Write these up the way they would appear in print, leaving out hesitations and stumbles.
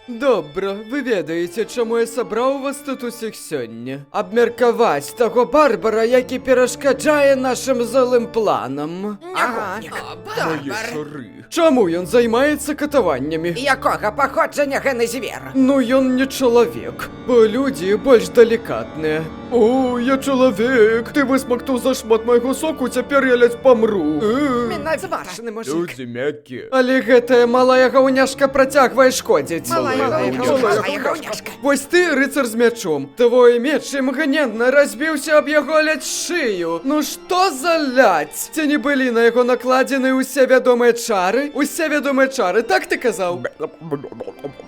Добра, вы ведаеце, чаму я сабраў вас тут усіх сёння? Абмеркаваць таго Барбара, які перашкаджае нашым злым планам. Нягоднік. Шары. Чаму ён займаецца катаваннямі? Якога паходжання гэны звер? Ну ён не чалавек, бо людзі больш далікатныя. О, я чалавек, ты высмактаў зашмат майго соку, цяпер я ледзь памру. Зважны мужик. Людзі мяккія. Але гэтая малая гаўняшка працягвае шкодзіць. Малая гаўняшка. Вось ты, рыцар з мячом. Твой меч імгненна разбіўся аб яго ледь шыю. Ну што за ляць? Ці не былі на яго накладзены ўсе вядомыя чары? Усе вядомыя чары, так ты казаў?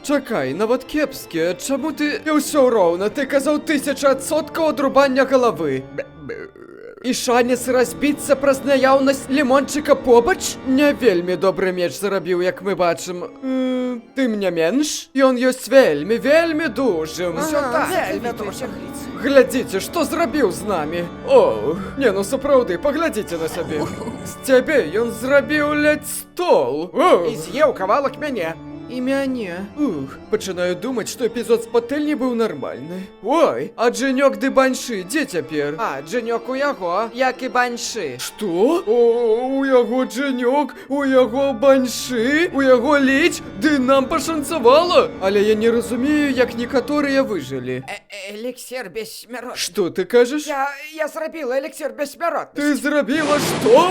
Чакай, нават кепскія. Чаму ты... І ўсё роўна, ты казаў 1000% адрубання галавы. І шанец разбіцца праз наяўнасць лімончыка побач? Не вельмі добры меч зарабіў, як мы бачым. Тым не менш, ён ёсць вельмі дужым. Усё так, вельмі дужым. Глядзіце, што зрабіў з намі. О, не, ну сапраўды, паглядзіце на сябе. З цябе ён зрабіў ледзь стол. І з'еў кавалак мяне. І мяне. Пачынаю думаць, што эпізод з патэльні быў нармальны. Ой, а Джэнёк ды Баньшы, дзе цяпер? А, Джэнёк у яго, як і Баньшы. Што? О, у яго Джэнёк, у яго Баньшы, у яго ліч, ды нам пашанцавала. Але я не разумею, як некаторыя выжылі. Эліксір бессмяротнасці. Што ты кажаш? Я зрабіла эліксір бессмяротнасці. Ты зрабіла што?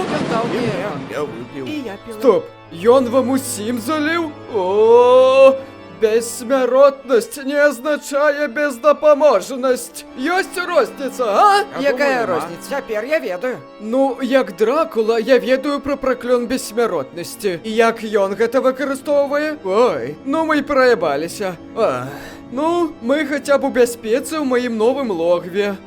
Я выпіў. І я піла. Стоп, ён вам усім заліў? О, бессмяротнасць не азначае бездапаможнасць. Ёсць розніца, а? Якая розніца? Цяпер я ведаю. Ну, як Дракула, я ведаю пра праклён бессмяротнасці. І як ён гэта выкарыстоўвае? Ой, ну мы і праебаліся. Ну, мы хаця б у бяспецы ў маім новым логве.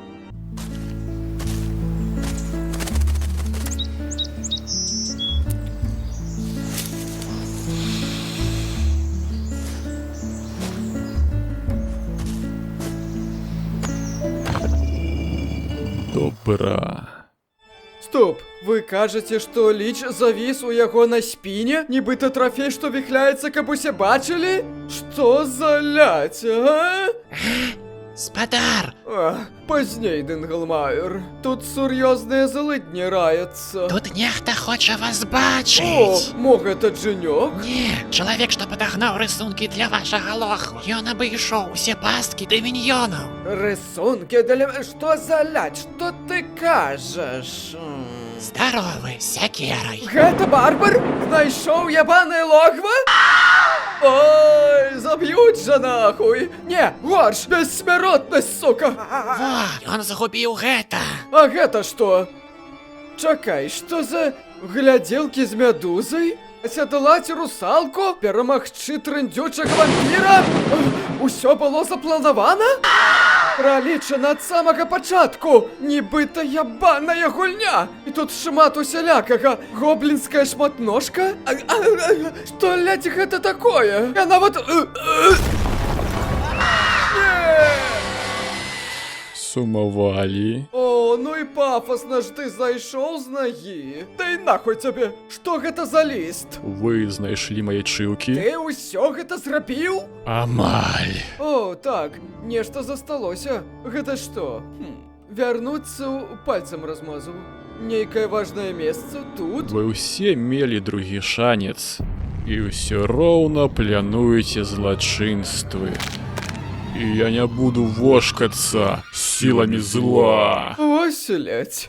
Добра. Стоп, вы кажаце, што ліч завіс у яго на спіне? Нібыта трафей, што віхляецца, каб усе бачылі? Што за ляць, а? Спадар! Пазней, Дынгалмайер. Тут сур'ёзныя злыдні раяцца. Тут нехта хоча вас О, бачыць! мо гэта Джэнёк? Не, чалавек, што падагнаў рысункі для вашага лоху. Ён абышоў усе пасткі да міньёнаў. Рысункі для... Што за ляць? Што ты кажаш? Здаровы, з сякерай. Гэта Барбар? Знайшоў ябанае логва? Ой, заб'юць жа нахуй! Не, горш, бессмяротнасць, сука! Во, ён загубіў гэта. А гэта што? Чакай, што за глядзелкі з мядузай? Асядлаць русалку? Перамагчы трындзючага вампіра? Усё было запланавана? Пралічана ад самага пачатку! Нібыта ябаная гульня! І тут шмат усялякага. Гоблінская шматножка? Што, лядь, гэта такое? Я нават... Сумавалі. О, ну і пафосна ж ты зайшоў з нагі. Дай нахуй цябе, што гэта за ліст? Вы знайшлі мае чыўкі? Ты ўсё гэта зрабіў? Амаль. О, так, нешта засталося. Гэта што? Вярнуцца пальцам размазаў. Нейкае важнае месца тут? Вы ўсе мелі другі шанец. І ўсё роўна плануеце злачынствы. І я не буду вошкацца сіламі зла. Вось, лядь.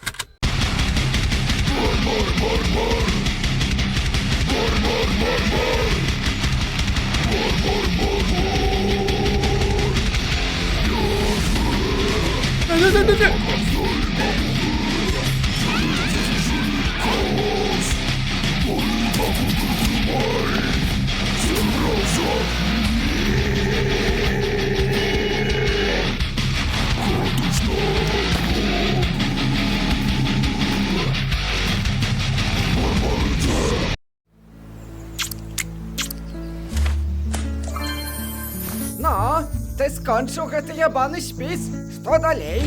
Ну, ты скончыў гэты ябаны спіс. Што далей?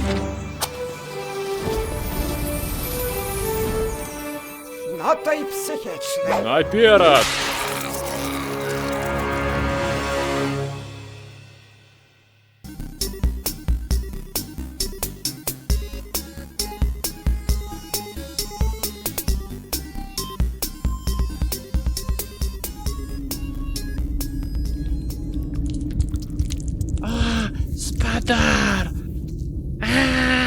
Ну, то і псіхічны. Наперад! Спадар! А!